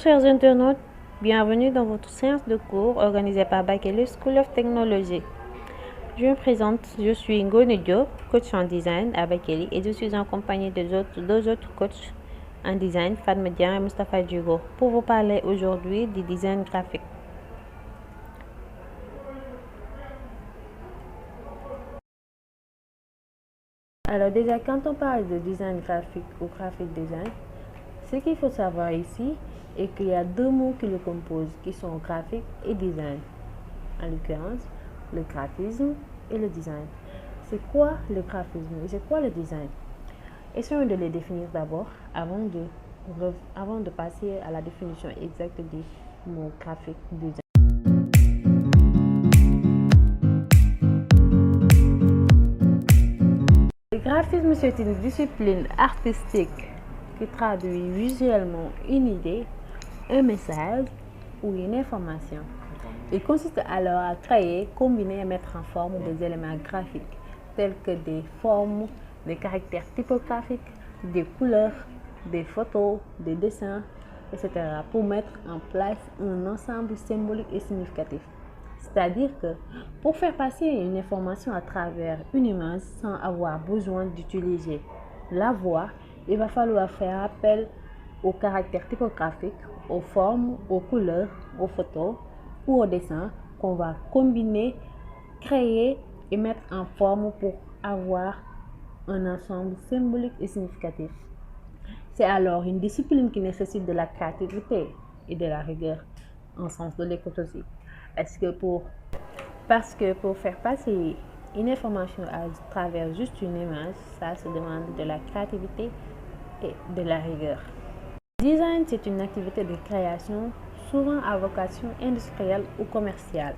chers internautes, bienvenue dans votre séance de cours organisée par Bakele School of Technology. Je me présente, je suis Ngone Diop, coach en design à Bakele et je suis en compagnie de deux autres coachs en design, Fatma Dian et Mustafa Djugo, pour vous parler aujourd'hui du design graphique. Alors déjà, quand on parle de design graphique ou graphic design, ce qu'il faut savoir ici est qu'il y a deux mots qui le composent, qui sont graphique et design. En l'occurrence, le graphisme et le design. C'est quoi le graphisme et c'est quoi le design? Essayons de les définir d'abord avant de passer à la définition exacte du mot graphique design. Le graphisme, c'est une discipline artistique qui traduit visuellement une idée, un message ou une information. Il consiste alors à créer, combiner et mettre en forme des éléments graphiques tels que des formes, des caractères typographiques, des couleurs, des photos, des dessins, etc. pour mettre en place un ensemble symbolique et significatif. C'est-à-dire que pour faire passer une information à travers une image sans avoir besoin d'utiliser la voix, il va falloir faire appel aux caractères typographiques, aux formes, aux couleurs, aux photos ou aux dessins qu'on va combiner, créer et mettre en forme pour avoir un ensemble symbolique et significatif. C'est alors une discipline qui nécessite de la créativité et de la rigueur, en sens de l'écoute aussi. Parce que pour faire passer une information à travers juste une image, ça se demande de la créativité et de la rigueur. Le design, c'est une activité de création souvent à vocation industrielle ou commerciale,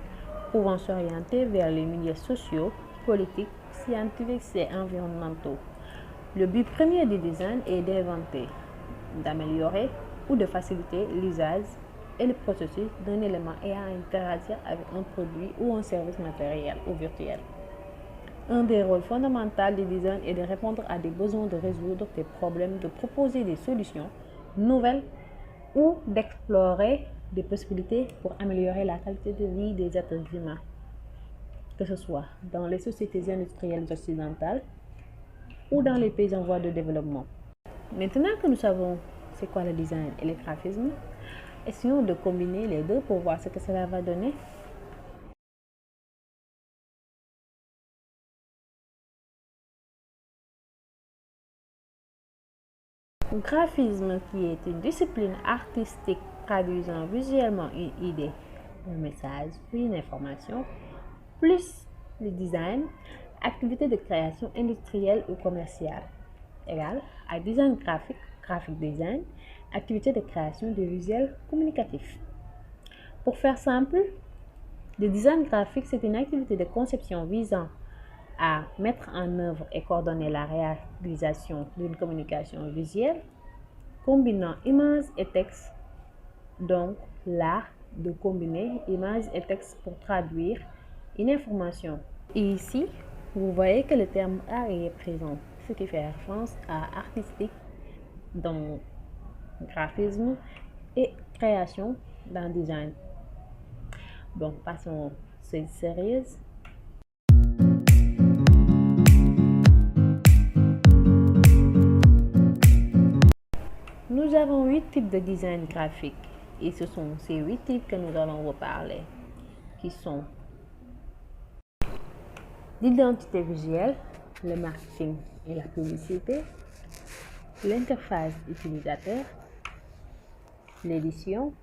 pouvant s'orienter vers les milieux sociaux, politiques, scientifiques et environnementaux. Le but premier du design est d'inventer, d'améliorer ou de faciliter l'usage et le processus d'un élément ayant à interagir avec un produit ou un service matériel ou virtuel. Un des rôles fondamentaux du design est de répondre à des besoins, de résoudre des problèmes, de proposer des solutions nouvelles ou d'explorer des possibilités pour améliorer la qualité de vie des êtres humains, que ce soit dans les sociétés industrielles occidentales ou dans les pays en voie de développement. Maintenant que nous savons c'est quoi le design et le graphisme, essayons de combiner les deux pour voir ce que cela va donner. Le graphisme, qui est une discipline artistique traduisant visuellement une idée, un message ou une information, plus le design, activité de création industrielle ou commerciale, égale à design graphique, graphic design, activité de création de visuels communicatifs. Pour faire simple, le design graphique, c'est une activité de conception visant à mettre en œuvre et coordonner la réalisation d'une communication visuelle combinant images et texte, donc l'art de combiner images et texte pour traduire une information. Et ici, vous voyez que le terme art est présent, ce qui fait référence à artistique dans graphisme et création dans design. Bon, passons cette série. Nous avons 8 types de design graphique et ce sont ces 8 types que nous allons vous parler, qui sont l'identité visuelle, le marketing et la publicité, l'interface utilisateur, l'édition,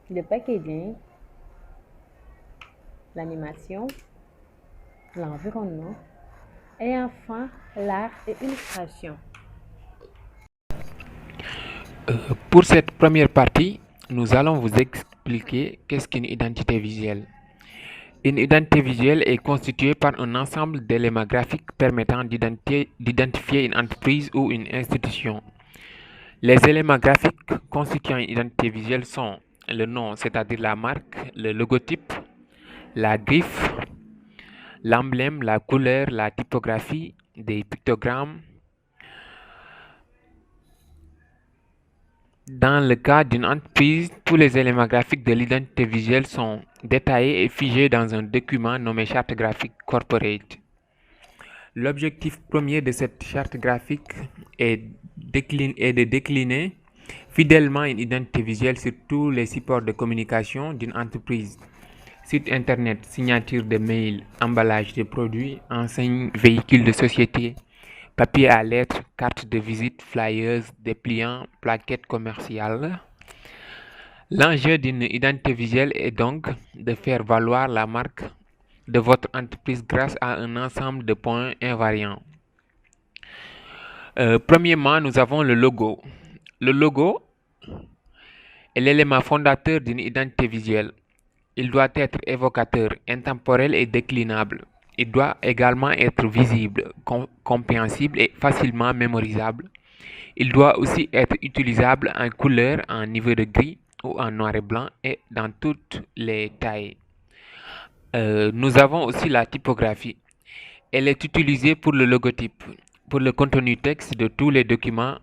le packaging, l'animation, l'environnement et enfin l'art et illustration. Pour cette première partie, nous allons vous expliquer qu'est-ce qu'une identité visuelle. Une identité visuelle est constituée par un ensemble d'éléments graphiques permettant d'identifier une entreprise ou une institution. Les éléments graphiques constituant une identité visuelle sont le nom, c'est-à-dire la marque, le logotype, la griffe, l'emblème, la couleur, la typographie, des pictogrammes, Dans le cas d'une entreprise, tous les éléments graphiques de l'identité visuelle sont détaillés et figés dans un document nommé charte graphique corporate. L'objectif premier de cette charte graphique est de décliner fidèlement une identité visuelle sur tous les supports de communication d'une entreprise. Site internet, signature de mail, emballage de produits, enseigne, véhicules de société, papier à lettres, carte de visite, flyers, dépliants, plaquettes commerciales. L'enjeu d'une identité visuelle est donc de faire valoir la marque de votre entreprise grâce à un ensemble de points invariants. Premièrement, nous avons le logo. Le logo est l'élément fondateur d'une identité visuelle. Il doit être évocateur, intemporel et déclinable. Il doit également être visible, compréhensible et facilement mémorisable. Il doit aussi être utilisable en couleur, en niveau de gris ou en noir et blanc et dans toutes les tailles. Nous avons aussi la typographie. Elle est utilisée pour le logotype, pour le contenu texte de tous les documents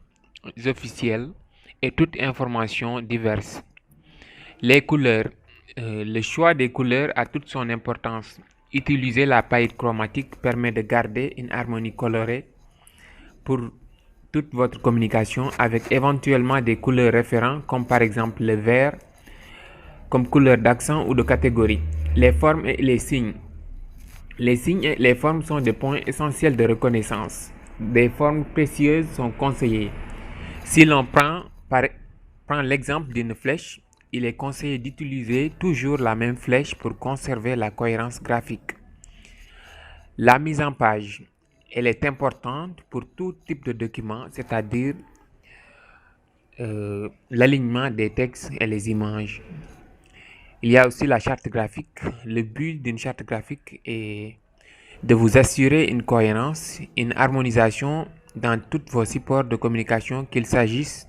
officiels et toute information diverse. Les couleurs. Le choix des couleurs a toute son importance. Utiliser la palette chromatique permet de garder une harmonie colorée pour toute votre communication avec éventuellement des couleurs référentes comme par exemple le vert comme couleur d'accent ou de catégorie. Les formes et les signes. Les signes et les formes sont des points essentiels de reconnaissance. Des formes précieuses sont conseillées. Si l'on prend l'exemple d'une flèche, il est conseillé d'utiliser toujours la même flèche pour conserver la cohérence graphique. La mise en page, elle est importante pour tout type de document, c'est-à-dire l'alignement des textes et les images. Il y a aussi la charte graphique. Le but d'une charte graphique est de vous assurer une cohérence, une harmonisation dans tous vos supports de communication, qu'il s'agisse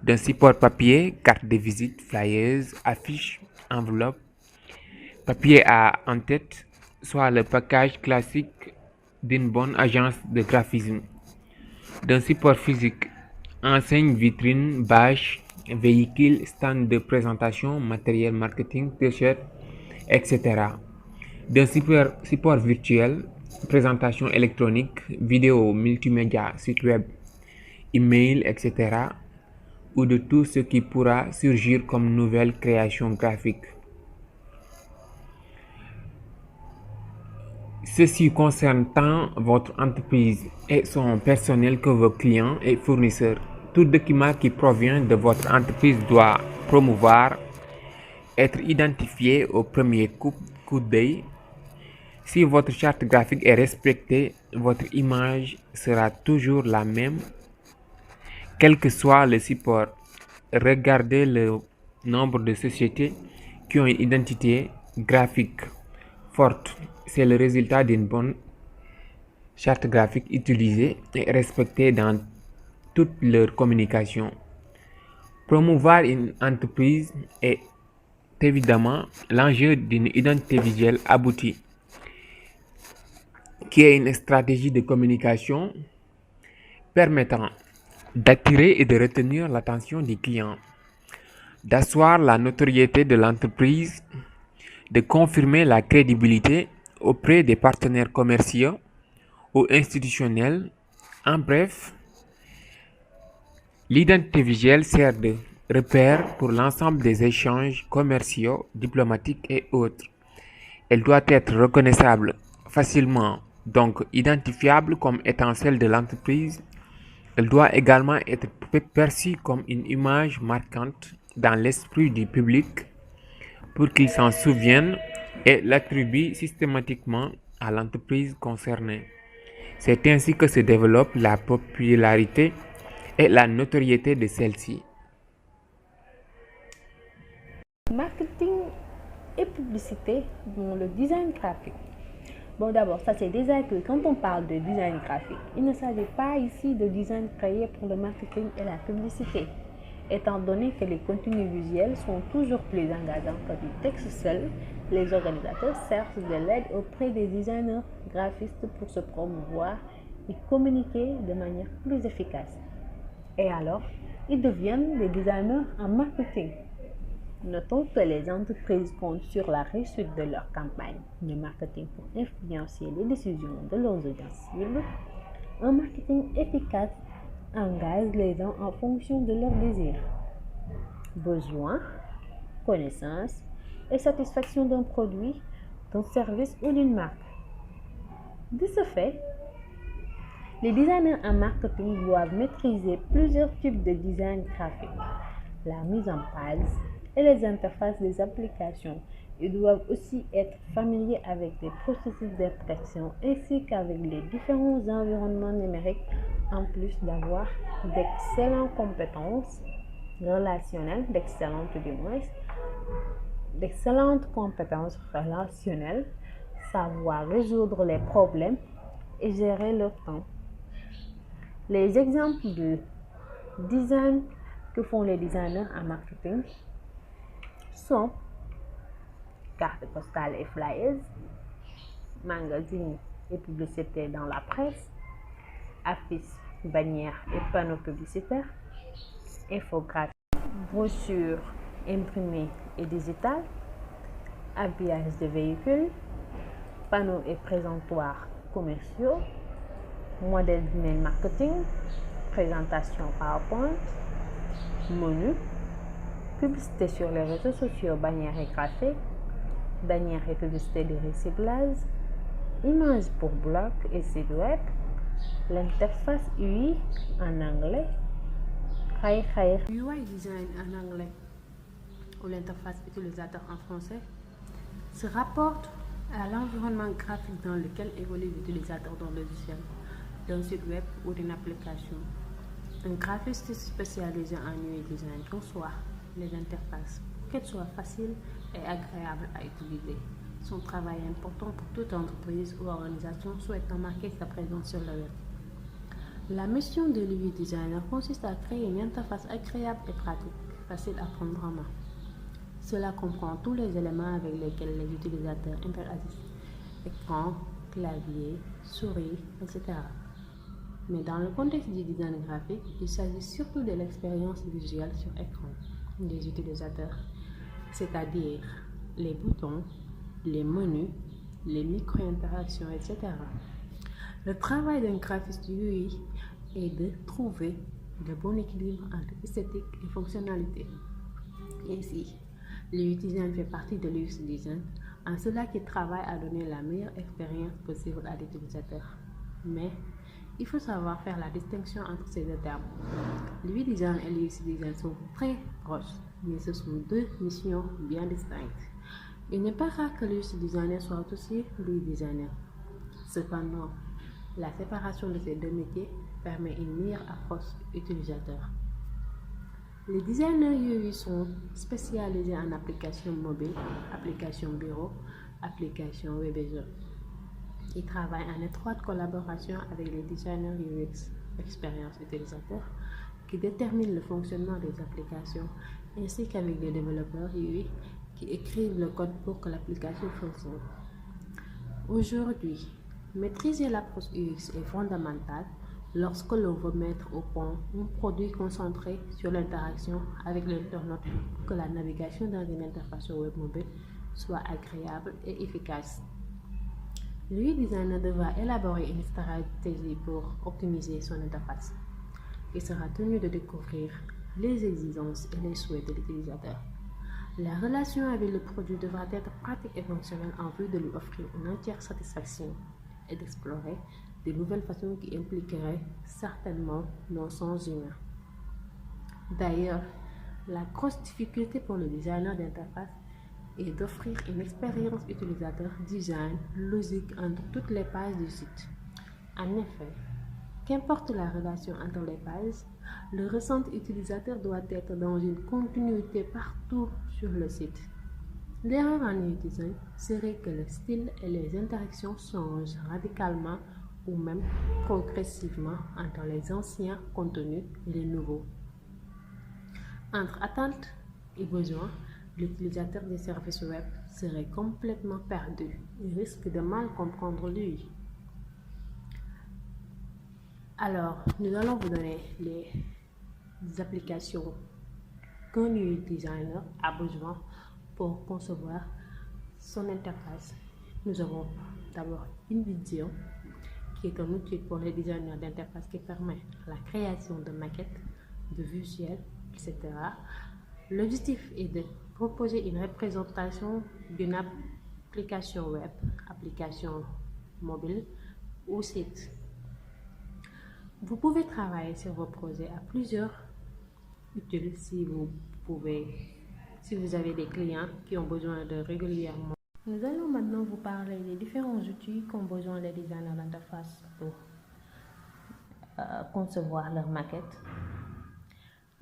d'un support papier, carte de visite, flyers, affiches, enveloppes, papier à en-tête, soit le package classique d'une bonne agence de graphisme, d'un support physique, enseigne, vitrine, bâche, véhicule, stand de présentation, matériel marketing, t-shirt, etc. D'un support virtuel, présentation électronique, vidéo, multimédia, site web, email, etc. ou de tout ce qui pourra surgir comme nouvelle création graphique. Ceci concerne tant votre entreprise et son personnel que vos clients et fournisseurs. Tout document qui provient de votre entreprise doit promouvoir, être identifié au premier coup d'œil. Si votre charte graphique est respectée, votre image sera toujours la même, quel que soit le support. Regardez le nombre de sociétés qui ont une identité graphique forte. C'est le résultat d'une bonne charte graphique utilisée et respectée dans toute leur communication. Promouvoir une entreprise est évidemment l'enjeu d'une identité visuelle aboutie, qui est une stratégie de communication permettant d'attirer et de retenir l'attention des clients, d'asseoir la notoriété de l'entreprise, de confirmer la crédibilité auprès des partenaires commerciaux ou institutionnels. En bref, l'identité visuelle sert de repère pour l'ensemble des échanges commerciaux, diplomatiques et autres. Elle doit être reconnaissable facilement, donc identifiable comme étant celle de l'entreprise. Elle doit également être perçue comme une image marquante dans l'esprit du public pour qu'il s'en souvienne et l'attribue systématiquement à l'entreprise concernée. C'est ainsi que se développe la popularité et la notoriété de celle-ci. Marketing et publicité dans le design graphique. Bon, d'abord, ça c'est déjà que quand on parle de design graphique, il ne s'agit pas ici de design créé pour le marketing et la publicité, étant donné que les contenus visuels sont toujours plus engageants que du texte seul. Les organisateurs cherchent de l'aide auprès des designers graphistes pour se promouvoir et communiquer de manière plus efficace. Et alors, ils deviennent des designers en marketing. Notons que les entreprises comptent sur la réussite de leur campagne de marketing pour influencer les décisions de leurs audiences cibles. Un marketing efficace engage les gens en fonction de leurs désirs, besoins, connaissances et satisfaction d'un produit, d'un service ou d'une marque. De ce fait, les designers en marketing doivent maîtriser plusieurs types de design graphique, la mise en page et les interfaces des applications. Ils doivent aussi être familiers avec les processus d'impression ainsi qu'avec les différents environnements numériques, en plus d'avoir d'excellentes compétences relationnelles, savoir résoudre les problèmes et gérer leur temps. Les exemples de design que font les designers en marketing sont cartes postales et flyers, magazines et publicités dans la presse, affiches, bannières et panneaux publicitaires, infographies, brochures imprimées et digitales, habillage de véhicules, panneaux et présentoirs commerciaux, modèles d'email marketing, présentation PowerPoint, menus, publicité sur les réseaux sociaux, bannières et graphiques, bannières et publicité de recyclage, images pour blog et site web, l'interface UI en anglais, UI design en anglais ou l'interface utilisateur en français se rapporte à l'environnement graphique dans lequel évolue l'utilisateur d'un logiciel, d'un site web ou d'une application. Un graphiste spécialisé en UI design conçoit les interfaces pour qu'elles soient faciles et agréables à utiliser. Son travail est important pour toute entreprise ou organisation souhaitant marquer sa présence sur le web. La mission de l'UI designer consiste à créer une interface agréable et pratique, facile à prendre en main. Cela comprend tous les éléments avec lesquels les utilisateurs interagissent: écran, clavier, souris, etc. Mais dans le contexte du design graphique, il s'agit surtout de l'expérience visuelle sur écran des utilisateurs, c'est-à-dire les boutons, les menus, les micro-interactions, etc. Le travail d'un graphiste UI est de trouver le bon équilibre entre esthétique et fonctionnalité. Ainsi, l'UI design fait partie de l'UX design, en cela qu'il travaille à donner la meilleure expérience possible à l'utilisateur. Mais il faut savoir faire la distinction entre ces deux termes. L'UI design et l'UX design sont très proches, mais ce sont deux missions bien distinctes. Il n'est pas rare que l'UX designer soit aussi l'UI designer. Cependant, la séparation de ces deux métiers permet une meilleure approche utilisateur. Les designers UI sont spécialisés en applications mobiles, applications bureau, applications web et jeux. Ils travaillent en étroite collaboration avec les designers UX, expérience utilisateur, qui déterminent le fonctionnement des applications, ainsi qu'avec les développeurs UI qui écrivent le code pour que l'application fonctionne. Aujourd'hui, maîtriser l'approche UX est fondamental lorsque l'on veut mettre au point un produit concentré sur l'interaction avec l'internaute pour que la navigation dans une interface web mobile soit agréable et efficace. L'UI designer devra élaborer une stratégie pour optimiser son interface. Il sera tenu de découvrir les exigences et les souhaits de l'utilisateur. La relation avec le produit devra être pratique et fonctionnelle en vue de lui offrir une entière satisfaction et d'explorer de nouvelles façons qui impliqueraient certainement nos sens humains. D'ailleurs, la grosse difficulté pour le designer d'interface est d'offrir une expérience utilisateur design logique entre toutes les pages du site. En effet, qu'importe la relation entre les pages, le ressenti utilisateur doit être dans une continuité partout sur le site. L'erreur en UI design serait que le style et les interactions changent radicalement ou même progressivement entre les anciens contenus et les nouveaux. Entre attentes et besoins, l'utilisateur des services web serait complètement perdu et risque de mal comprendre l'UI. Alors, nous allons vous donner les des applications qu'un UI designer a besoin pour concevoir son interface. Nous avons d'abord InVision, qui est un outil pour les designers d'interface qui permet la création de maquettes, de visuels, etc. L'objectif est de proposer une représentation d'une application web, application mobile ou site. Vous pouvez travailler sur vos projets à plusieurs utiles si vous avez des clients qui ont besoin de régulièrement. Nous allons maintenant vous parler des différents outils qu'ont besoin les designers d'interface pour concevoir leur maquette.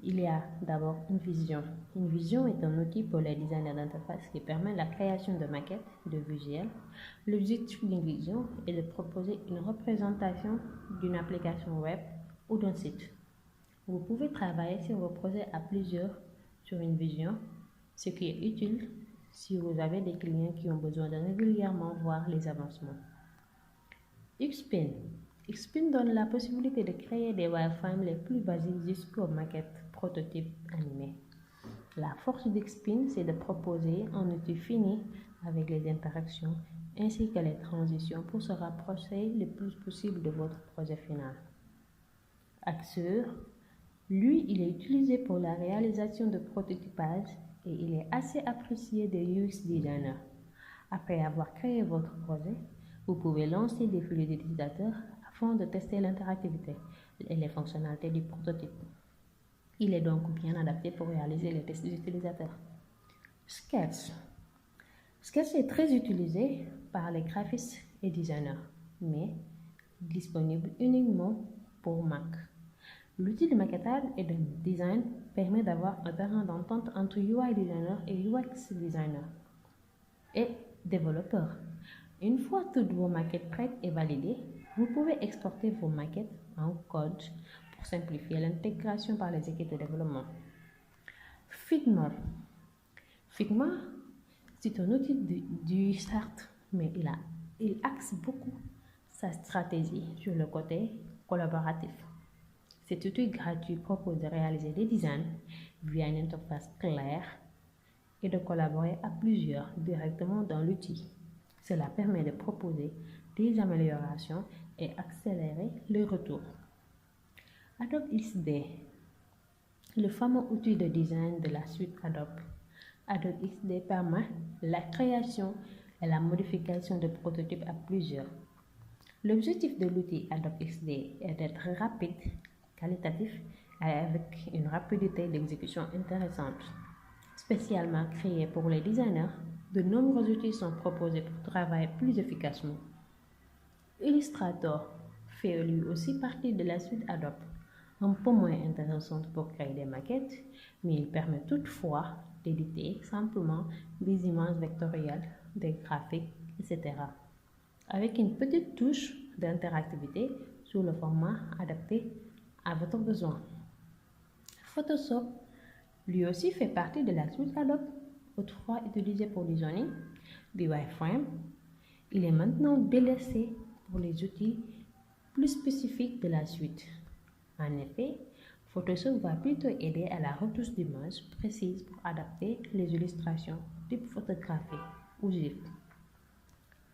Il y a d'abord InVision. InVision est un outil pour les designers d'interface qui permet la création de maquettes, de visuels. L'objectif d'InVision est de proposer une représentation d'une application web ou d'un site. Vous pouvez travailler sur vos projets à plusieurs sur InVision, ce qui est utile si vous avez des clients qui ont besoin de régulièrement voir les avancements. Xpin. Xpin donne la possibilité de créer des wireframes les plus basiques jusqu'aux maquettes prototypes animés. La force d'Xpin, c'est de proposer un outil fini avec les interactions ainsi que les transitions pour se rapprocher le plus possible de votre projet final. Axure, lui, il est utilisé pour la réalisation de prototypage et il est assez apprécié des UX designers. Après avoir créé votre projet, vous pouvez lancer des flux d'utilisateurs afin de tester l'interactivité et les fonctionnalités du prototype. Il est donc bien adapté pour réaliser les tests utilisateurs. Sketch. Sketch est très utilisé par les graphistes et designers, mais disponible uniquement pour Mac. L'outil de maquettage et de design permet d'avoir un terrain d'entente entre UI designer et UX designer et développeur. Une fois toutes vos maquettes prêtes et validées, vous pouvez exporter vos maquettes en code pour simplifier l'intégration par les équipes de développement. Figma. Figma, c'est un outil du start, mais il axe beaucoup sa stratégie sur le côté collaboratif. Cet outil gratuit propose de réaliser des designs via une interface claire et de collaborer à plusieurs directement dans l'outil. Cela permet de proposer des améliorations et accélérer le retour. Adobe XD, le fameux outil de design de la suite Adobe. Adobe XD permet la création et la modification de prototypes à plusieurs. L'objectif de l'outil Adobe XD est d'être rapide, qualitatif et avec une rapidité d'exécution intéressante. Spécialement créé pour les designers, de nombreux outils sont proposés pour travailler plus efficacement. Illustrator fait lui aussi partie de la suite Adobe, un peu moins intéressante pour créer des maquettes, mais il permet toutefois d'éditer simplement des images vectorielles, des graphiques, etc. avec une petite touche d'interactivité sur le format adapté à votre besoin. Photoshop, lui aussi fait partie de la suite Adobe, autrefois utilisé pour designer des wireframes. Il est maintenant délaissé pour les outils plus spécifiques de la suite. En effet, Photoshop va plutôt aider à la retouche d'images précises pour adapter les illustrations type photographie ou GIF.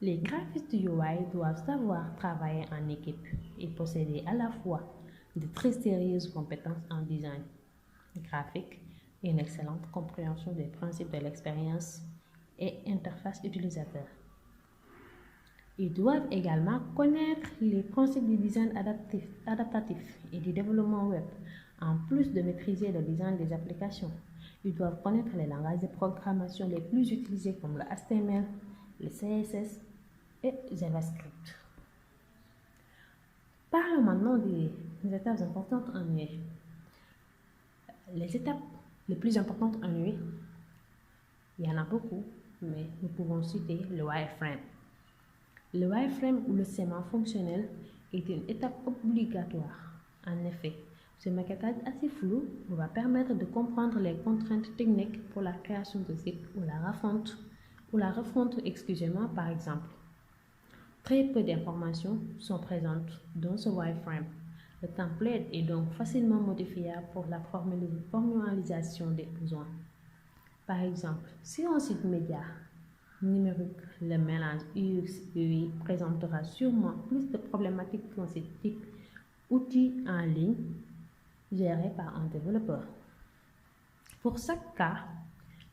Les graphistes UI doivent savoir travailler en équipe et posséder à la fois de très sérieuses compétences en design graphique et une excellente compréhension des principes de l'expérience et interface utilisateur. Ils doivent également connaître les principes du design adaptatif et du développement web, en plus de maîtriser le design des applications. Ils doivent connaître les langages de programmation les plus utilisés comme le HTML, le CSS et JavaScript. Parlons maintenant des étapes importantes en UI. Les étapes les plus importantes en UI, il y en a beaucoup, mais nous pouvons citer le wireframe. Le wireframe ou le schéma fonctionnel est une étape obligatoire. En effet, ce maquettage assez flou va permettre de comprendre les contraintes techniques pour la création de sites ou la refonte, par exemple. Très peu d'informations sont présentes dans ce wireframe. Le template est donc facilement modifiable pour la formalisation des besoins. Par exemple, sur un site média numérique, le mélange UX-UI présentera sûrement plus de problématiques qu'un site type outil en ligne géré par un développeur. Pour chaque cas,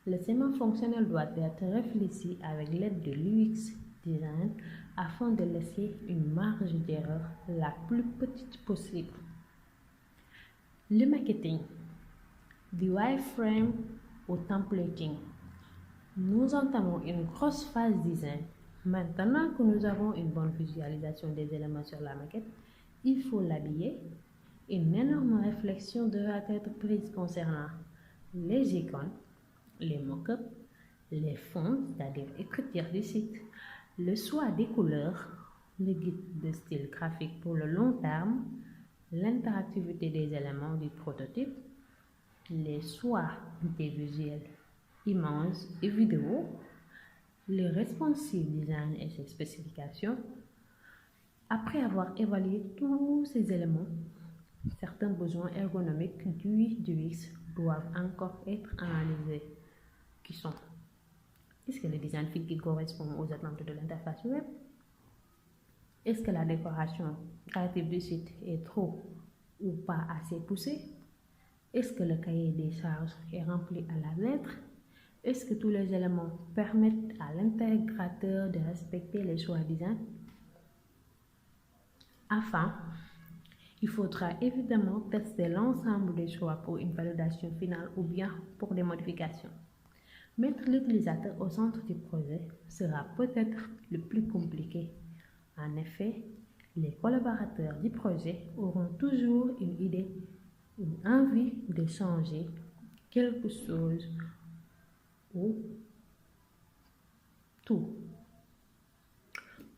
le schéma fonctionnel doit être réfléchi avec l'aide de l'UX design afin de laisser une marge d'erreur la plus petite possible. Le marketing, du wireframe au templating. Nous entamons une grosse phase design. Maintenant que nous avons une bonne visualisation des éléments sur la maquette, il faut l'habiller. Une énorme réflexion devra être prise concernant les icônes, les mock-ups, les fonds, c'est-à-dire écriture du site, le choix des couleurs, le guide de style graphique pour le long terme, l'interactivité des éléments du prototype, les choix des visuels, images et vidéos, le responsive design et ses spécifications. Après avoir évalué tous ces éléments, certains besoins ergonomiques du UX doivent encore être analysés, qui sont: est-ce que le design thinking correspond aux attentes de l'interface web? Est-ce que la décoration créative du site est trop ou pas assez poussée? Est-ce que le cahier des charges est rempli à la lettre? Est-ce que tous les éléments permettent à l'intégrateur de respecter les choix design? Enfin, il faudra évidemment tester l'ensemble des choix pour une validation finale ou bien pour des modifications. Mettre l'utilisateur au centre du projet sera peut-être le plus compliqué. En effet, les collaborateurs du projet auront toujours une idée, une envie de changer quelque chose ou tout.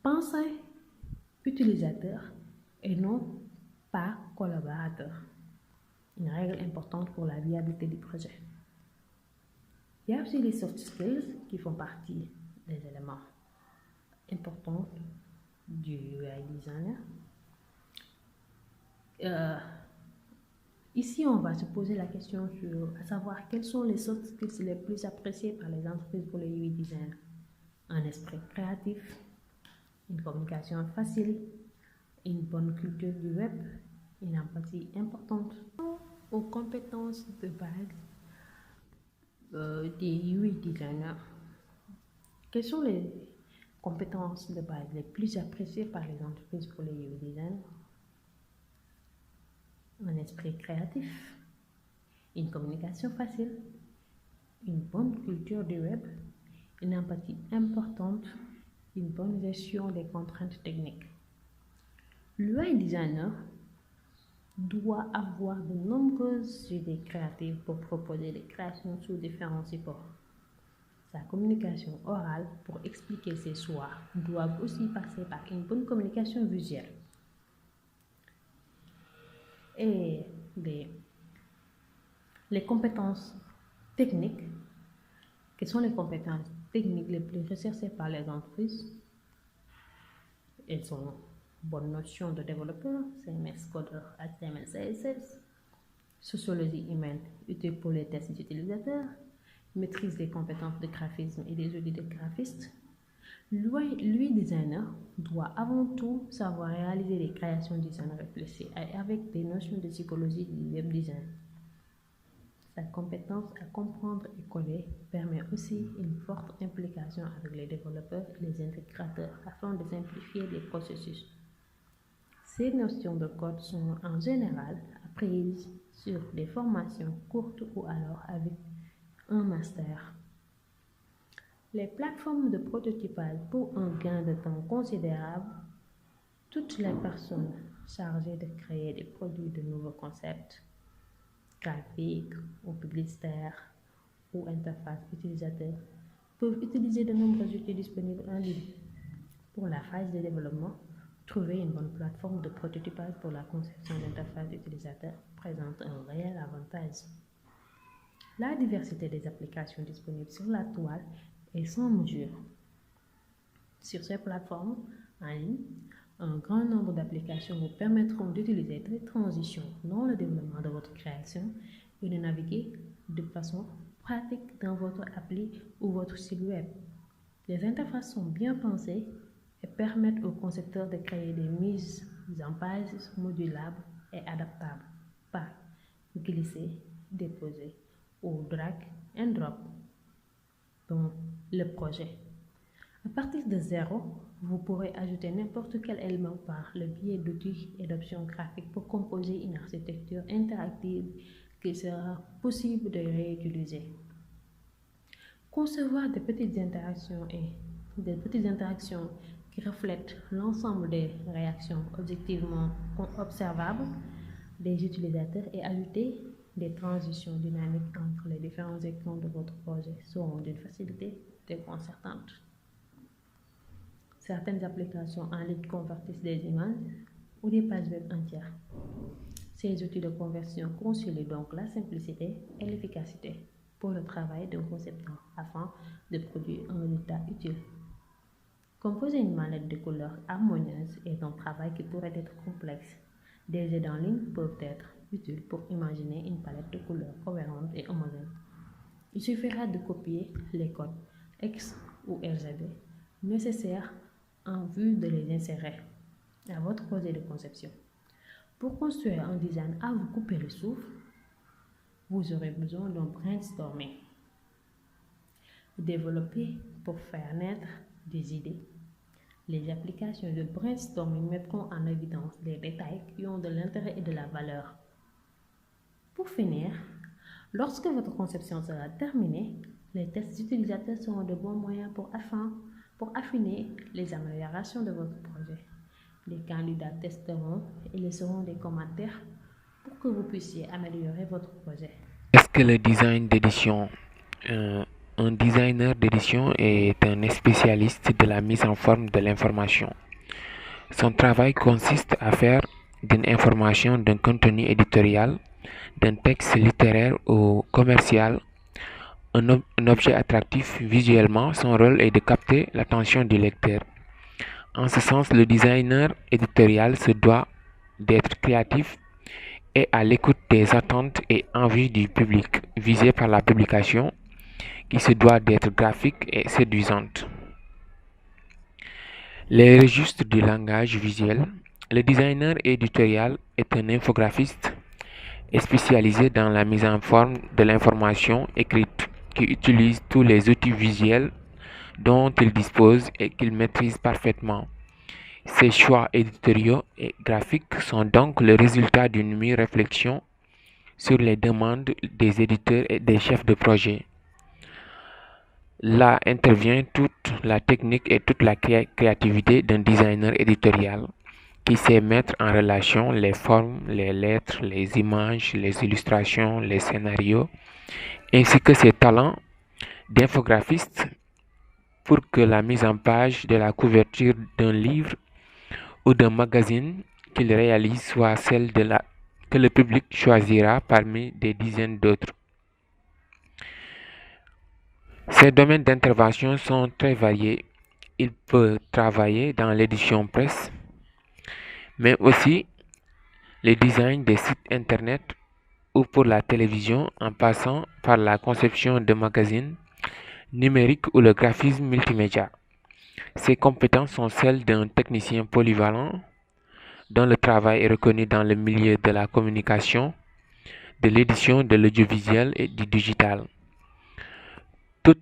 Pensez utilisateur et non pas collaborateur. Une règle importante pour la viabilité du projet. Il y a aussi les soft skills qui font partie des éléments importants du UI designer. Ici, on va se poser la question à savoir quels sont les soft skills les plus appréciés par les entreprises pour les UI designers. Un esprit créatif, une communication facile, une bonne culture du web, une empathie importante. Aux compétences de base des UI designers. Quelles sont les compétences de base les plus appréciées par les entreprises pour les UI designers? Un esprit créatif, une communication facile, une bonne culture du web, une empathie importante, une bonne gestion des contraintes techniques. L'UI designer doit avoir de nombreuses idées créatives pour proposer des créations sous différents supports. Sa communication orale pour expliquer ses choix doit aussi passer par une bonne communication visuelle. Et les compétences techniques, quelles sont les compétences techniques les plus recherchées par les entreprises? Elles sont bonne notion de développeur, CMS, codeur, HTML, CSS, sociologie humaine utile pour les tests utilisateurs, maîtrise des compétences de graphisme et des outils de graphiste. L'UI designer doit avant tout savoir réaliser des créations design réfléchies avec des notions de psychologie du web design. Sa compétence à comprendre et coder permet aussi une forte implication avec les développeurs et les intégrateurs afin de simplifier les processus. Ces notions de code sont en général apprises sur des formations courtes ou alors avec un master. Les plateformes de prototypage pour un gain de temps considérable. Toutes les personnes chargées de créer des produits de nouveaux concepts, graphiques ou publicitaires ou interfaces utilisateurs, peuvent utiliser de nombreux outils disponibles en ligne. Pour la phase de développement, trouver une bonne plateforme de prototypage pour la conception d'interfaces utilisateurs présente un réel avantage. La diversité des applications disponibles sur la toile est sans mesure. Sur ces plateformes en ligne, Un grand nombre d'applications vous permettront d'utiliser des transitions dans le développement de votre création et de naviguer de façon pratique dans votre appli ou votre site web. Les interfaces sont bien pensées et permettent aux concepteurs de créer des mises en page modulables et adaptables par glisser, déposer ou drag and drop dans le projet. À partir de zéro, vous pourrez ajouter n'importe quel élément par le biais d'outils et d'options graphiques pour composer une architecture interactive qu'il sera possible de réutiliser. Concevoir des petites interactions qui reflètent l'ensemble des réactions objectivement observables des utilisateurs et ajouter des transitions dynamiques entre les différents écrans de votre projet seront d'une facilité déconcertante. Certaines applications en ligne convertissent des images ou des pages web entières. Ces outils de conversion concilient donc la simplicité et l'efficacité pour le travail d'un concepteur afin de produire un résultat utile. Composer une mallette de couleurs harmonieuses est un travail qui pourrait être complexe. Des aides en ligne peuvent être utiles pour imaginer une palette de couleurs cohérente et homogène. Il suffira de copier les codes X ou RGB nécessaires en vue de les insérer à votre projet de conception. Pour construire un design à vous couper le souffle, vous aurez besoin d'un brainstorming. Développé pour faire naître des idées. Les applications de brainstorming mettront en évidence les détails qui ont de l'intérêt et de la valeur. Pour finir, lorsque votre conception sera terminée, les tests utilisateurs seront de bons moyens pour affiner les améliorations de votre projet. Les candidats testeront et laisseront des commentaires pour que vous puissiez améliorer votre projet. Est-ce que le design d'édition, un designer d'édition est un spécialiste de la mise en forme de l'information. Son travail consiste à faire d'une information, d'un contenu éditorial, d'un texte littéraire ou commercial, un objet attractif visuellement. Son rôle est de capter l'attention du lecteur. En ce sens, le designer éditorial se doit d'être créatif et à l'écoute des attentes et envies du public visé par la publication, qui se doit d'être graphique et séduisante. Les registres du langage visuel. Le designer éditorial est un infographiste spécialisé dans la mise en forme de l'information écrite, qui utilise tous les outils visuels dont il dispose et qu'il maîtrise parfaitement. Ces choix éditoriaux et graphiques sont donc le résultat d'une mûre réflexion sur les demandes des éditeurs et des chefs de projet. Là intervient toute la technique et toute la créativité d'un designer éditorial qui sait mettre en relation les formes, les lettres, les images, les illustrations, les scénarios, ainsi que ses talents d'infographiste pour que la mise en page de la couverture d'un livre ou d'un magazine qu'il réalise soit celle que le public choisira parmi des dizaines d'autres. Ces domaines d'intervention sont très variés. Il peut travailler dans l'édition presse, mais aussi le design des sites internet ou pour la télévision, en passant par la conception de magazines numériques ou le graphisme multimédia. Ces compétences sont celles d'un technicien polyvalent dont le travail est reconnu dans le milieu de la communication, de l'édition, de l'audiovisuel et du digital. Toute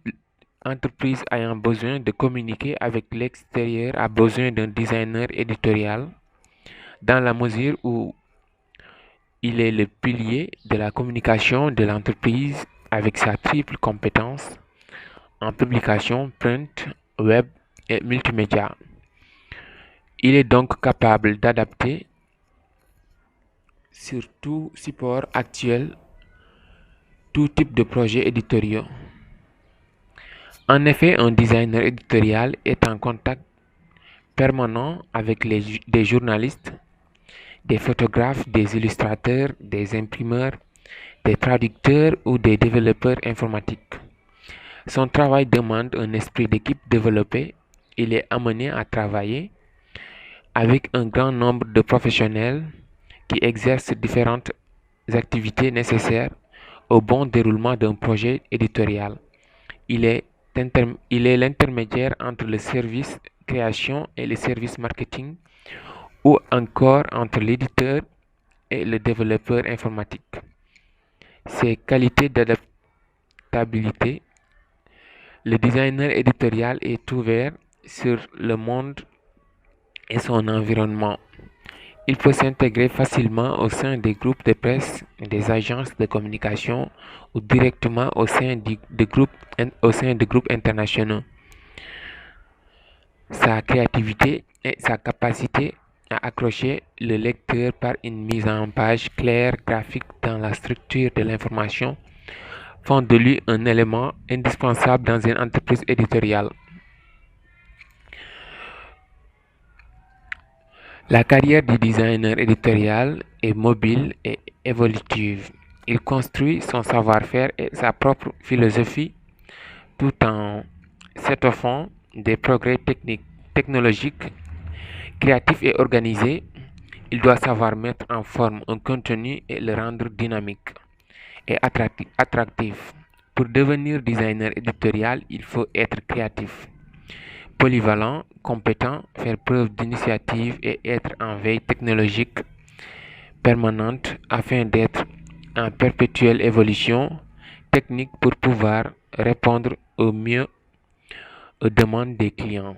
entreprise ayant besoin de communiquer avec l'extérieur a besoin d'un designer éditorial dans la mesure où il est le pilier de la communication de l'entreprise avec sa triple compétence en publication, print, web et multimédia. Il est donc capable d'adapter sur tout support actuel tout type de projets éditoriaux. En effet, un designer éditorial est en contact permanent avec des journalistes, des photographes, des illustrateurs, des imprimeurs, des traducteurs ou des développeurs informatiques. Son travail demande un esprit d'équipe développé. Il est amené à travailler avec un grand nombre de professionnels qui exercent différentes activités nécessaires au bon déroulement d'un projet éditorial. Il est l'intermédiaire entre le service création et le service marketing ou encore entre l'éditeur et le développeur informatique. Ses qualités d'adaptabilité. Le designer éditorial est ouvert sur le monde et son environnement. Il peut s'intégrer facilement au sein des groupes de presse, des agences de communication ou directement au sein de groupes internationaux. Sa créativité et sa capacité à accrocher le lecteur par une mise en page claire, graphique dans la structure de l'information font de lui un élément indispensable dans une entreprise éditoriale. La carrière du designer éditorial est mobile et évolutive. Il construit son savoir-faire et sa propre philosophie tout en s'étoffant des progrès technologiques, créatifs et organisés. Il doit savoir mettre en forme un contenu et le rendre dynamique et attractif. Pour devenir designer éditorial, il faut être créatif, polyvalent, compétent, faire preuve d'initiative et être en veille technologique permanente afin d'être en perpétuelle évolution technique pour pouvoir répondre au mieux aux demandes des clients.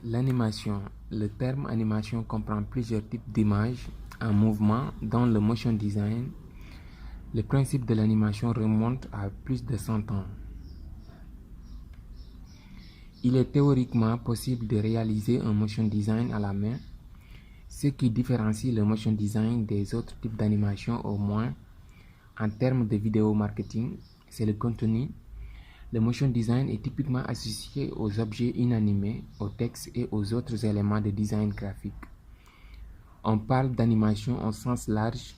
L'animation. Le terme animation comprend plusieurs types d'images en mouvement dans le motion design. Le principe de l'animation remonte à plus de 100 ans. Il est théoriquement possible de réaliser un motion design à la main, ce qui différencie le motion design des autres types d'animation au moins en termes de vidéo marketing, c'est le contenu. Le motion design est typiquement associé aux objets inanimés, au texte et aux autres éléments de design graphique. On parle d'animation au sens large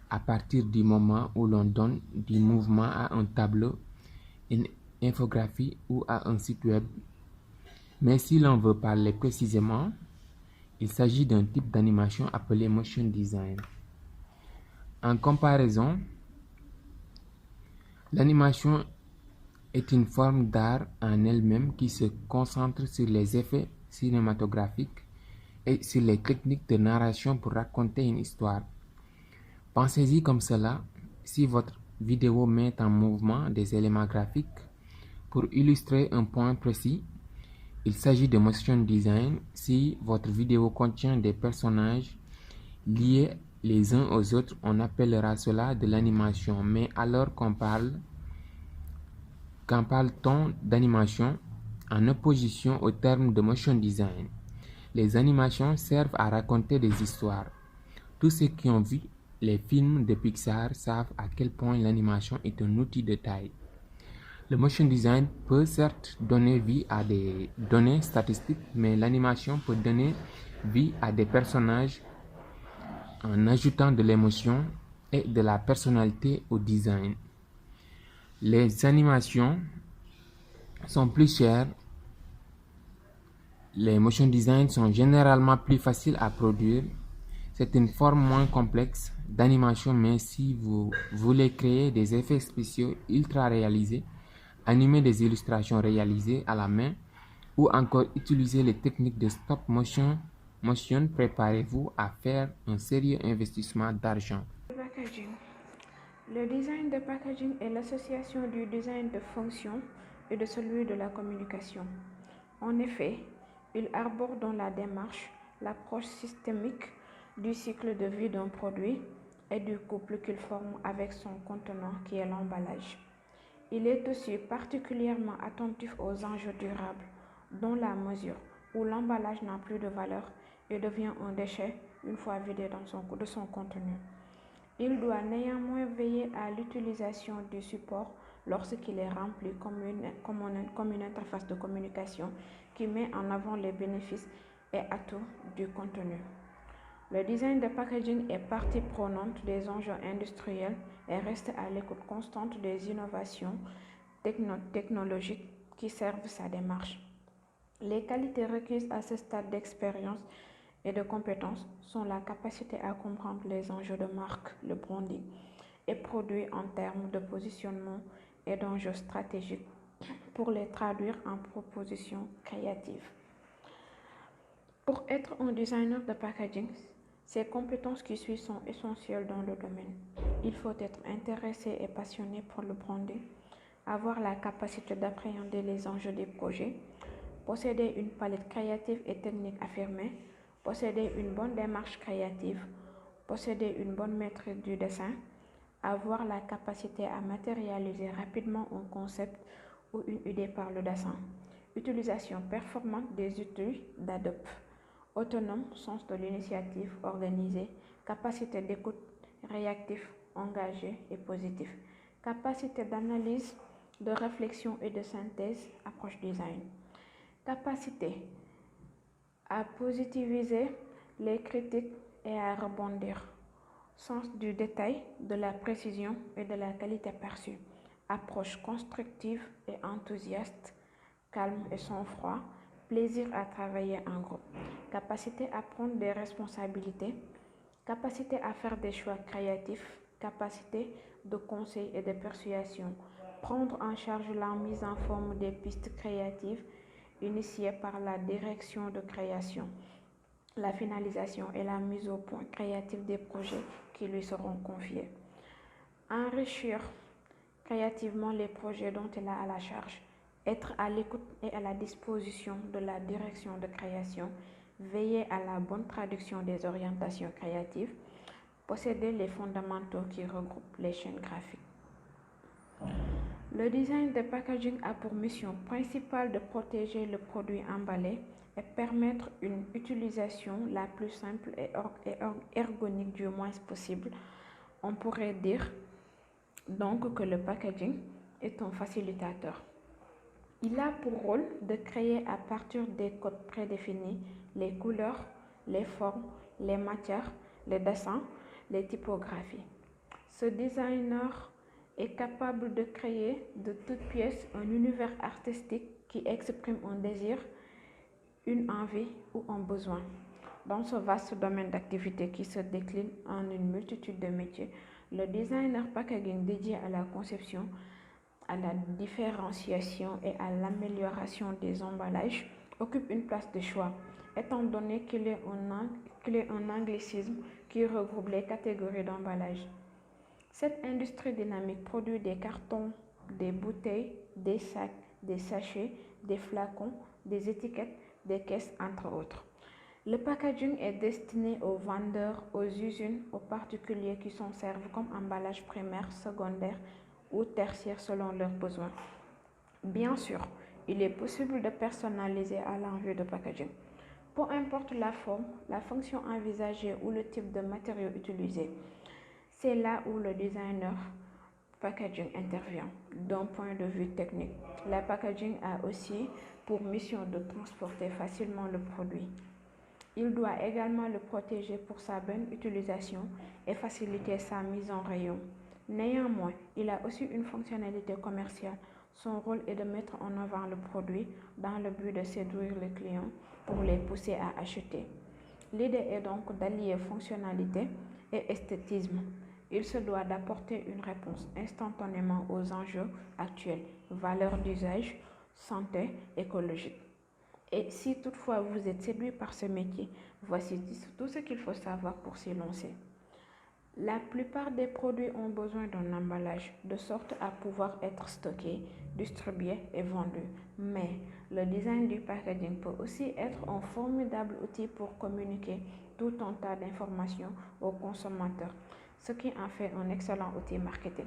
à partir du moment où l'on donne du mouvement à un tableau, une infographie ou à un site web. Mais si l'on veut parler précisément, il s'agit d'un type d'animation appelé motion design. En comparaison, l'animation est une forme d'art en elle-même qui se concentre sur les effets cinématographiques et sur les techniques de narration pour raconter une histoire. Pensez-y comme cela, si votre vidéo met en mouvement des éléments graphiques pour illustrer un point précis, il s'agit de motion design. Si votre vidéo contient des personnages liés les uns aux autres, on appellera cela de l'animation. Mais alors qu'en parle-t-on d'animation en opposition au terme de motion design? Les animations servent à raconter des histoires. Tous ceux qui ont vu les films de Pixar savent à quel point l'animation est un outil de taille. Le motion design peut certes donner vie à des données statistiques, mais l'animation peut donner vie à des personnages en ajoutant de l'émotion et de la personnalité au design. Les animations sont plus chères. Les motion design sont généralement plus faciles à produire. C'est une forme moins complexe d'animation, mais si vous voulez créer des effets spéciaux ultra réalisés, animer des illustrations réalisées à la main ou encore utiliser les techniques de stop motion, préparez-vous à faire un sérieux investissement d'argent. Packaging. Le design de packaging est l'association du design de fonction et de celui de la communication. En effet, il arbore dans la démarche l'approche systémique du cycle de vie d'un produit et du couple qu'il forme avec son contenant qui est l'emballage. Il est aussi particulièrement attentif aux enjeux durables, dans la mesure où l'emballage n'a plus de valeur et devient un déchet une fois vidé de son contenu. Il doit néanmoins veiller à l'utilisation du support lorsqu'il est rempli comme une interface de communication qui met en avant les bénéfices et atouts du contenu. Le design de packaging est partie prenante des enjeux industriels et reste à l'écoute constante des innovations technologiques qui servent sa démarche. Les qualités requises à ce stade d'expérience et de compétences sont la capacité à comprendre les enjeux de marque, le branding et produits en termes de positionnement et d'enjeux stratégiques pour les traduire en propositions créatives. Pour être un designer de packaging, ces compétences qui suivent sont essentielles dans le domaine. Il faut être intéressé et passionné pour le branding, avoir la capacité d'appréhender les enjeux des projets, posséder une palette créative et technique affirmée, posséder une bonne démarche créative, posséder une bonne maîtrise du dessin, avoir la capacité à matérialiser rapidement un concept ou une idée par le dessin, utilisation performante des outils d'Adobe, autonome, sens de l'initiative, organisé, capacité d'écoute, réactif, engagé et positif, capacité d'analyse, de réflexion et de synthèse, approche design, capacité à positiviser les critiques et à rebondir, sens du détail, de la précision et de la qualité perçue, approche constructive et enthousiaste, calme et sang-froid, plaisir à travailler en groupe, capacité à prendre des responsabilités, capacité à faire des choix créatifs, capacité de conseil et de persuasion, prendre en charge la mise en forme des pistes créatives initiées par la direction de création, la finalisation et la mise au point créative des projets qui lui seront confiés, enrichir créativement les projets dont elle a à la charge, être à l'écoute et à la disposition de la direction de création, veiller à la bonne traduction des orientations créatives, posséder les fondamentaux qui regroupent les chaînes graphiques. Le design de packaging a pour mission principale de protéger le produit emballé et permettre une utilisation la plus simple et ergonomique du moins possible. On pourrait dire donc que le packaging est un facilitateur. Il a pour rôle de créer à partir des codes prédéfinis les couleurs, les formes, les matières, les dessins, les typographies. Ce designer est capable de créer de toutes pièces un univers artistique qui exprime un désir, une envie ou un besoin. Dans ce vaste domaine d'activité qui se décline en une multitude de métiers, le designer packaging dédié à la conception, à la différenciation et à l'amélioration des emballages occupe une place de choix, étant donné qu'il est un anglicisme qui regroupe les catégories d'emballage. Cette industrie dynamique produit des cartons, des bouteilles, des sacs, des sachets, des flacons, des étiquettes, des caisses, entre autres. Le packaging est destiné aux vendeurs, aux usines, aux particuliers qui s'en servent comme emballage primaire, secondaire ou tertiaire selon leurs besoins. Bien sûr, il est possible de personnaliser à l'envie de packaging. Peu importe la forme, la fonction envisagée ou le type de matériau utilisé, c'est là où le designer packaging intervient. D'un point de vue technique, la packaging a aussi pour mission de transporter facilement le produit. Il doit également le protéger pour sa bonne utilisation et faciliter sa mise en rayon. Néanmoins, il a aussi une fonctionnalité commerciale. Son rôle est de mettre en avant le produit dans le but de séduire les clients pour les pousser à acheter. L'idée est donc d'allier fonctionnalité et esthétisme. Il se doit d'apporter une réponse instantanément aux enjeux actuels, valeurs d'usage, santé, écologique. Et si toutefois vous êtes séduit par ce métier, voici tout ce qu'il faut savoir pour s'y lancer. La plupart des produits ont besoin d'un emballage de sorte à pouvoir être stockés, distribués et vendus. Mais le design du packaging peut aussi être un formidable outil pour communiquer tout un tas d'informations aux consommateurs, ce qui en fait un excellent outil marketing.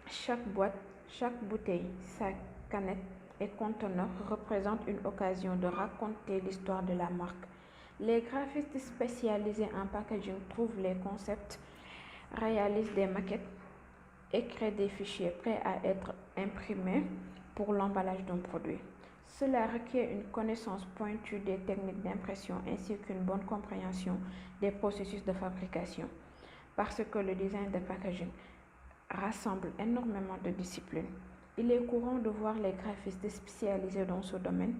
Chaque boîte, chaque bouteille, sac, canette et conteneur représente une occasion de raconter l'histoire de la marque. Les graphistes spécialisés en packaging trouvent les concepts, réalisent des maquettes et créent des fichiers prêts à être imprimés pour l'emballage d'un produit. Cela requiert une connaissance pointue des techniques d'impression ainsi qu'une bonne compréhension des processus de fabrication, parce que le design de packaging rassemble énormément de disciplines. Il est courant de voir les graphistes spécialisés dans ce domaine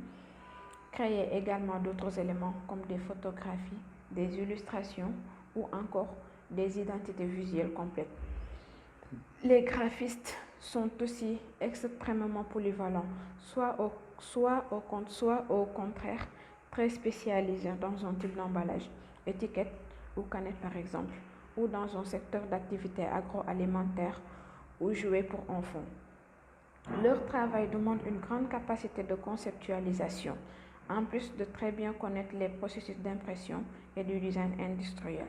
Créer également d'autres éléments comme des photographies, des illustrations ou encore des identités visuelles complètes. Les graphistes sont aussi extrêmement polyvalents, soit au contraire très spécialisés dans un type d'emballage, étiquette ou canette par exemple, ou dans un secteur d'activité agroalimentaire ou jouets pour enfants. Leur travail demande une grande capacité de conceptualisation, en plus de très bien connaître les processus d'impression et du design industriel.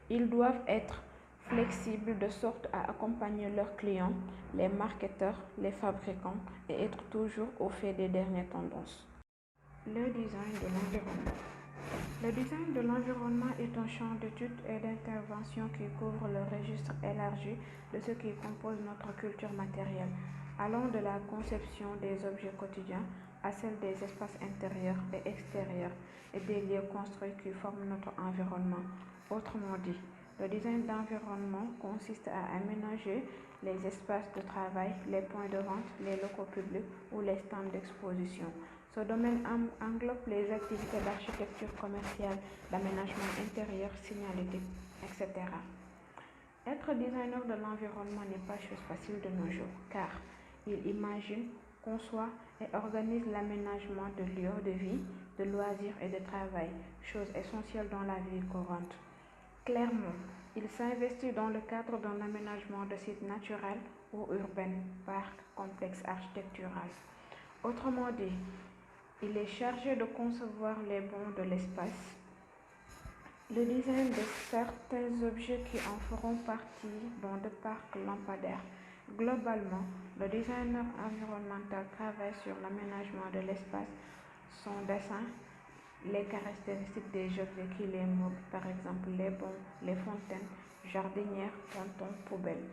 Ils doivent être flexibles de sorte à accompagner leurs clients, les marketeurs, les fabricants et être toujours au fait des dernières tendances. Le design de l'environnement. Le design de l'environnement est un champ d'études et d'intervention qui couvre le registre élargi de ce qui compose notre culture matérielle, allant de la conception des objets quotidiens à celle des espaces intérieurs et extérieurs et des lieux construits qui forment notre environnement. Autrement dit, le design d'environnement consiste à aménager les espaces de travail, les points de vente, les locaux publics ou les stands d'exposition. Ce domaine englobe les activités d'architecture commerciale, d'aménagement intérieur, signalétique, etc. Être designer de l'environnement n'est pas chose facile de nos jours, car il imagine, conçoit et organise l'aménagement de lieux de vie, de loisirs et de travail, chose essentielle dans la vie courante. Clairement, il s'investit dans le cadre d'un aménagement de sites naturels ou urbains, parcs, complexes architecturaux. Autrement dit, il est chargé de concevoir les bancs de l'espace, le design de certains objets qui en feront partie, bancs de parcs, lampadaires. Globalement, le designer environnemental travaille sur l'aménagement de l'espace, son dessin, les caractéristiques des objets qui les meublent, par exemple les bancs, les fontaines, jardinières, pontons, poubelles.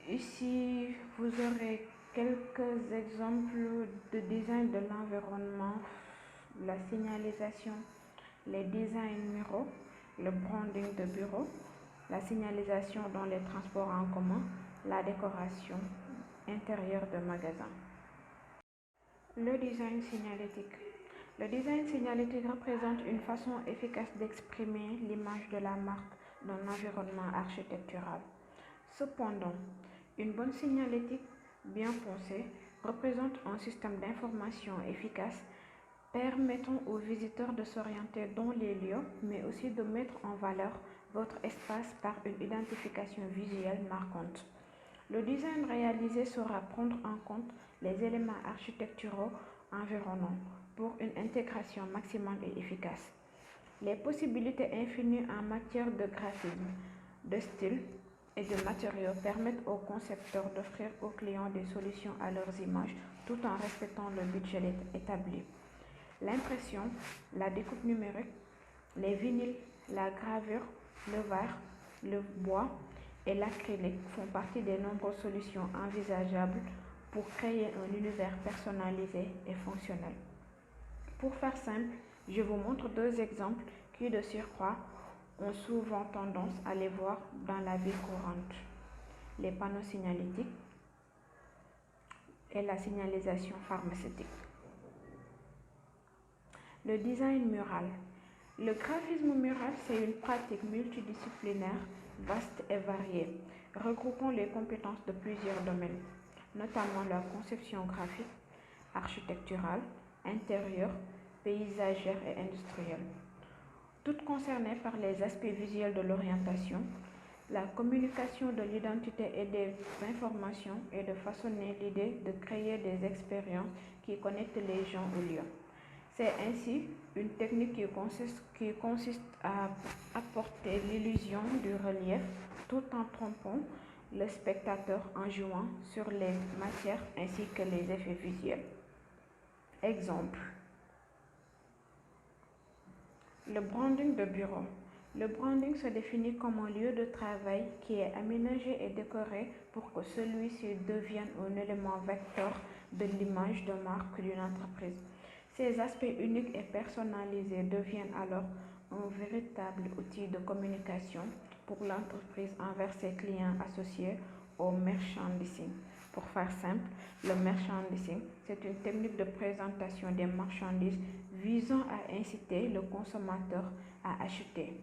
Ici, vous aurez quelques exemples de design de l'environnement, la signalisation, les designs muraux, le branding de bureau, la signalisation dans les transports en commun, la décoration intérieure de magasins. Le design signalétique. Le design signalétique représente une façon efficace d'exprimer l'image de la marque d'un environnement architectural. Cependant, une bonne signalétique bien pensée représente un système d'information efficace permettant aux visiteurs de s'orienter dans les lieux, mais aussi de mettre en valeur votre espace par une identification visuelle marquante. Le design réalisé saura prendre en compte les éléments architecturaux environnants pour une intégration maximale et efficace. Les possibilités infinies en matière de graphisme, de style et de matériaux permettent aux concepteurs d'offrir aux clients des solutions à leurs images tout en respectant le budget établi. L'impression, la découpe numérique, les vinyles, la gravure, le verre, le bois et l'acrylique font partie des nombreuses solutions envisageables pour créer un univers personnalisé et fonctionnel. Pour faire simple, je vous montre deux exemples qui, de surcroît, ont souvent tendance à les voir dans la vie courante. Les panneaux signalétiques et la signalisation pharmaceutique. Le design mural. Le graphisme mural, c'est une pratique multidisciplinaire, vaste et variée, regroupant les compétences de plusieurs domaines, notamment la conception graphique, architecturale, intérieure, paysagère et industrielle. Toutes concernées par les aspects visuels de l'orientation, la communication de l'identité et des informations et de façonner l'idée de créer des expériences qui connectent les gens au lieu. C'est ainsi une technique qui consiste à apporter l'illusion du relief tout en trompant le spectateur en jouant sur les matières ainsi que les effets visuels. Exemple. Le branding de bureau. Le branding se définit comme un lieu de travail qui est aménagé et décoré pour que celui-ci devienne un élément vecteur de l'image de marque d'une entreprise. Ces aspects uniques et personnalisés deviennent alors un véritable outil de communication pour l'entreprise envers ses clients associés au merchandising. Pour faire simple, le merchandising, c'est une technique de présentation des marchandises visant à inciter le consommateur à acheter.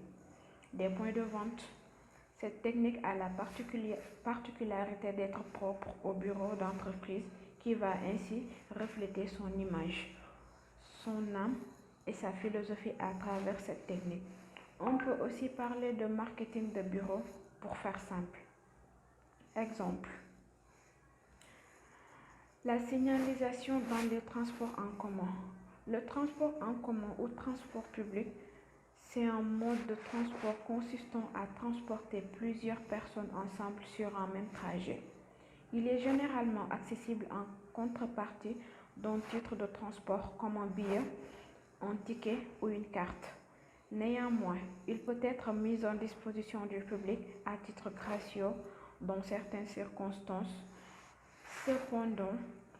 Des points de vente. Cette technique a la particularité d'être propre au bureau d'entreprise qui va ainsi refléter son image, son âme et sa philosophie à travers cette technique. On peut aussi parler de marketing de bureau pour faire simple. Exemple. La signalisation dans les transports en commun. Le transport en commun ou transport public, c'est un mode de transport consistant à transporter plusieurs personnes ensemble sur un même trajet. Il est généralement accessible en contrepartie d'un titre de transport comme un billet, un ticket ou une carte. Néanmoins, il peut être mis en disposition du public à titre gracieux dans certaines circonstances. Cependant,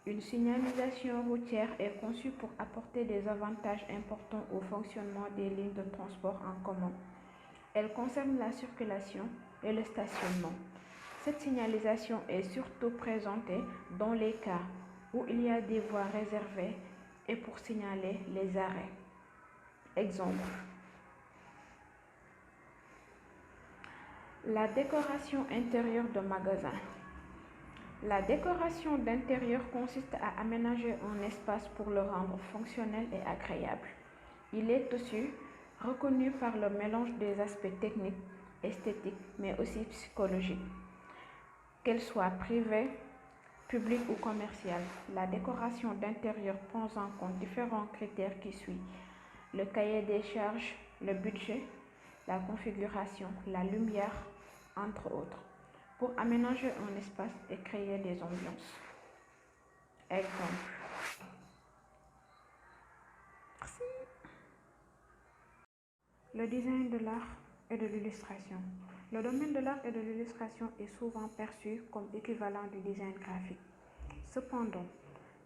une signalisation routière est conçue pour apporter des avantages importants au fonctionnement des lignes de transport en commun. Elle concerne la circulation et le stationnement. Cette signalisation est surtout présentée dans les cas où il y a des voies réservées et pour signaler les arrêts. Exemple. La décoration intérieure de magasin. La décoration d'intérieur consiste à aménager un espace pour le rendre fonctionnel et agréable. Il est aussi reconnu par le mélange des aspects techniques, esthétiques, mais aussi psychologiques. Qu'elle soit privée, publique ou commerciale, la décoration d'intérieur prend en compte différents critères qui suivent: le cahier des charges, le budget, la configuration, la lumière, entre autres, pour aménager un espace et créer des ambiances. Exemple. Merci. Le design de l'art et de l'illustration. Le domaine de l'art et de l'illustration est souvent perçu comme équivalent du design graphique. Cependant,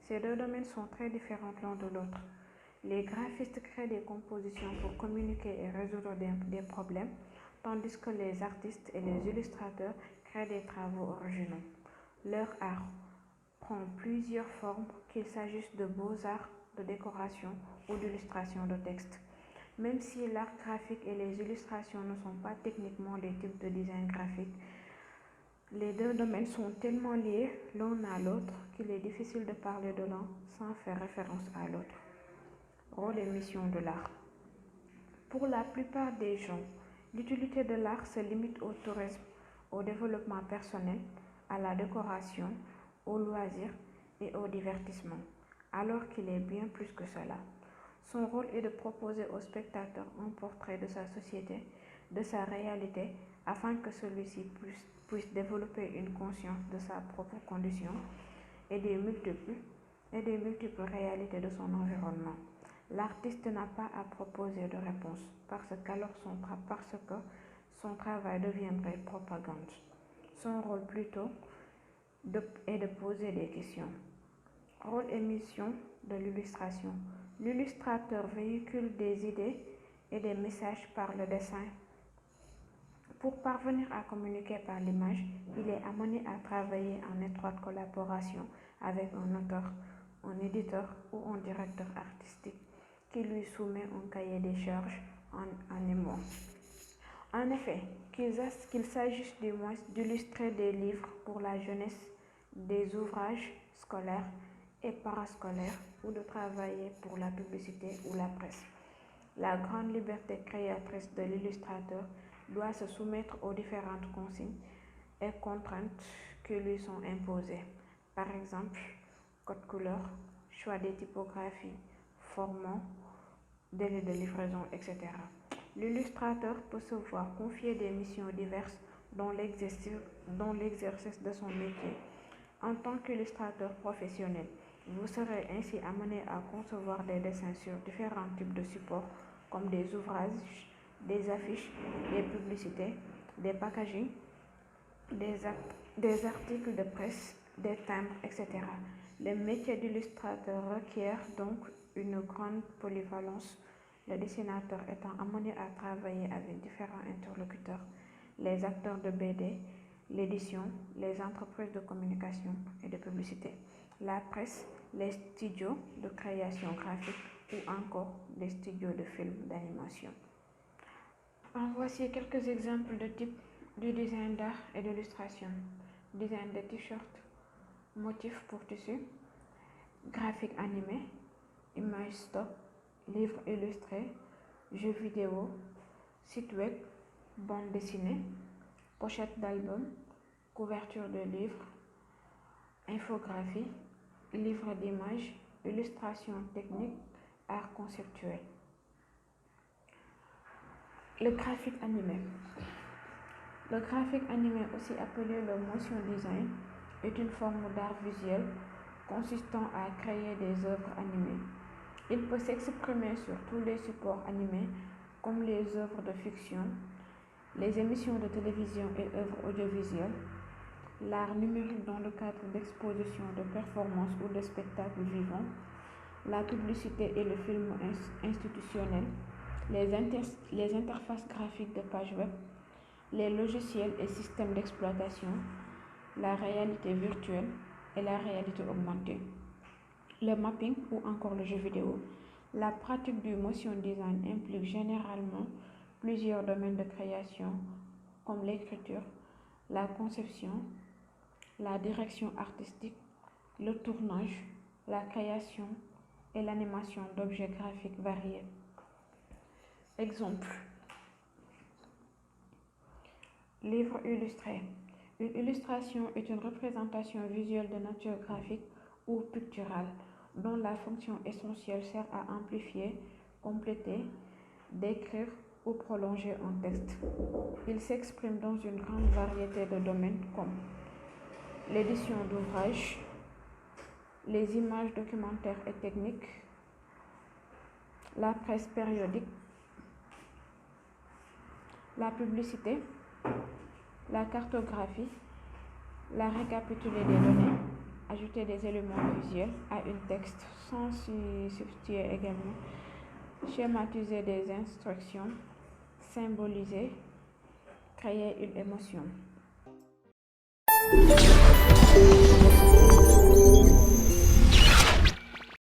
ces deux domaines sont très différents l'un de l'autre. Les graphistes créent des compositions pour communiquer et résoudre des problèmes, tandis que les artistes et les illustrateurs créent des travaux originaux. Leur art prend plusieurs formes, qu'il s'agisse de beaux-arts, de décoration ou d'illustration de texte. Même si l'art graphique et les illustrations ne sont pas techniquement des types de design graphique, les deux domaines sont tellement liés l'un à l'autre qu'il est difficile de parler de l'un sans faire référence à l'autre. Rôle et mission de l'art. Pour la plupart des gens, l'utilité de l'art se limite au tourisme, au développement personnel, à la décoration, au loisir et au divertissement, alors qu'il est bien plus que cela. Son rôle est de proposer au spectateur un portrait de sa société, de sa réalité, afin que celui-ci puisse développer une conscience de sa propre condition et des multiples réalités de son environnement. L'artiste n'a pas à proposer de réponse parce que son travail deviendrait propagande. Son rôle plutôt est de poser des questions. Rôle et mission de l'illustration. L'illustrateur véhicule des idées et des messages par le dessin. Pour parvenir à communiquer par l'image, il est amené à travailler en étroite collaboration avec un auteur, un éditeur ou un directeur artistique qui lui soumet un cahier des charges en émoi. En effet, qu'il s'agisse du moins d'illustrer des livres pour la jeunesse, des ouvrages scolaires et parascolaires ou de travailler pour la publicité ou la presse. La grande liberté créatrice de l'illustrateur doit se soumettre aux différentes consignes et contraintes qui lui sont imposées. Par exemple, code couleur, choix des typographies, format, délai de livraison, etc. L'illustrateur peut se voir confier des missions diverses dans l'exercice de son métier. En tant qu'illustrateur professionnel, vous serez ainsi amené à concevoir des dessins sur différents types de supports comme des ouvrages, des affiches, des publicités, des packaging, des articles de presse, des timbres, etc. Le métier d'illustrateur requiert donc une grande polyvalence, le dessinateur étant amené à travailler avec différents interlocuteurs, les acteurs de BD, l'édition, les entreprises de communication et de publicité, la presse, les studios de création graphique ou encore les studios de films d'animation. En voici quelques exemples de types du design d'art et d'illustration. Design de t-shirt, motifs pour tissu, graphique animé, image stock, livres illustrés, jeux vidéo, site web, bande dessinée, pochette d'album, couverture de livres, infographie, livre d'images, illustration technique, art conceptuel. Le graphique animé. Le graphique animé, aussi appelé le motion design, est une forme d'art visuel consistant à créer des œuvres animées. Il peut s'exprimer sur tous les supports animés comme les œuvres de fiction, les émissions de télévision et œuvres audiovisuelles, l'art numérique dans le cadre d'expositions, de performances ou de spectacles vivants, la publicité et le film institutionnel, les interfaces graphiques de pages web, les logiciels et systèmes d'exploitation, la réalité virtuelle et la réalité augmentée, le mapping ou encore le jeu vidéo. La pratique du motion design implique généralement plusieurs domaines de création comme l'écriture, la conception, la direction artistique, le tournage, la création et l'animation d'objets graphiques variés. Exemple. Livre illustré. Une illustration est une représentation visuelle de nature graphique ou picturale dont la fonction essentielle sert à amplifier, compléter, décrire ou prolonger un texte. Il s'exprime dans une grande variété de domaines comme l'édition d'ouvrages, les images documentaires et techniques, la presse périodique, la publicité, la cartographie, la récapitulée des données, ajouter des éléments visuels à un texte sans s'y substituer également, schématiser des instructions, symboliser, créer une émotion.